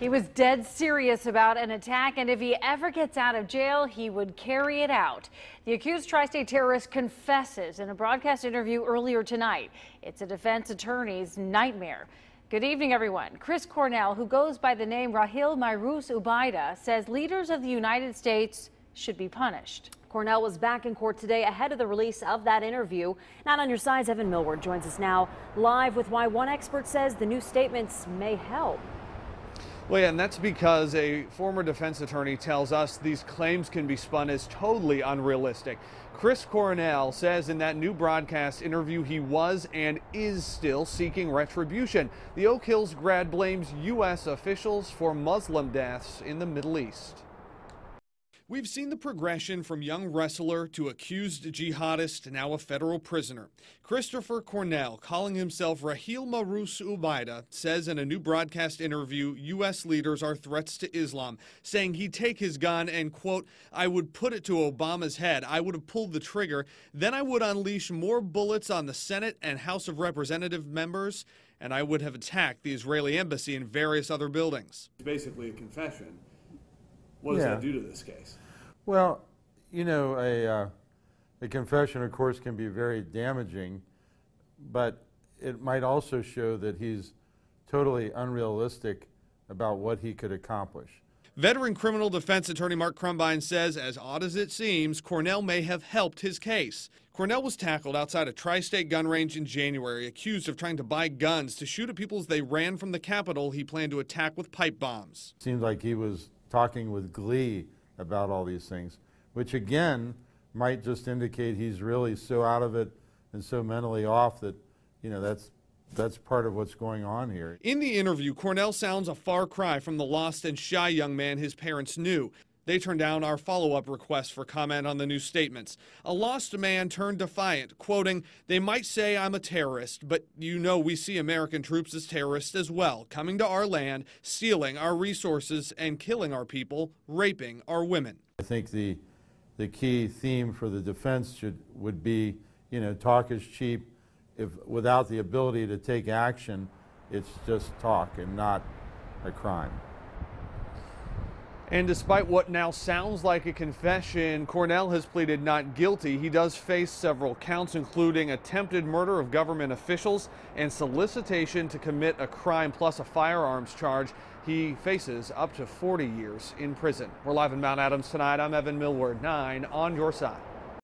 He was dead serious about an attack, and if he ever gets out of jail, he would carry it out. The accused Tri-State terrorist confesses in a broadcast interview earlier tonight. It's a defense attorney's nightmare. Good evening, everyone. Chris Cornell, who goes by the name Rahil Mairous Ubaida, says leaders of the United States should be punished. Cornell was back in court today ahead of the release of that interview. Not on your sides, Evan Millward joins us now live with why one expert says the new statements may help. Well, yeah, and that's because a former defense attorney tells us these claims can be spun as totally unrealistic. Chris Cornell says in that new broadcast interview he was and is still seeking retribution. The Oak Hills grad blames U.S. officials for Muslim deaths in the Middle East. We've seen the progression from young wrestler to accused jihadist, now a federal prisoner. Christopher Cornell, calling himself Rahil Mairous Ubaida, says in a new broadcast interview U.S. leaders are threats to Islam, saying he'd take his gun and, quote, I would put it to Obama's head. I would have pulled the trigger. Then I would unleash more bullets on the Senate and House of Representative members, and I would have attacked the Israeli embassy and various other buildings. It's basically a confession. What does that do to this case? Well, you know, a confession, of course, can be very damaging, but it might also show that he's totally unrealistic about what he could accomplish. Veteran criminal defense attorney Mark Crumbine says, as odd as it seems, Cornell may have helped his case. Cornell was tackled outside a Tri-State gun range in January, accused of trying to buy guns to shoot at people as they ran from the Capitol he planned to attack with pipe bombs. Seemed like he was talking with glee about all these things, which again might just indicate he's really so out of it and so mentally off that, you know, that's part of what's going on here. In the interview, Cornell sounds a far cry from the lost and shy young man his parents knew. They turned down our follow-up request for comment on the new statements. A lost man turned defiant, quoting, they might say I'm a terrorist, but you know we see American troops as terrorists as well, coming to our land, stealing our resources and killing our people, raping our women. I think the key theme for the defense would be, you know, talk is cheap. If without the ability to take action, it's just talk and not a crime. And despite what now sounds like a confession, Cornell has pleaded not guilty. He does face several counts, including attempted murder of government officials and solicitation to commit a crime plus a firearms charge. He faces up to 40 years in prison. We're live in Mount Adams tonight. I'm Evan Millward, 9 on your side.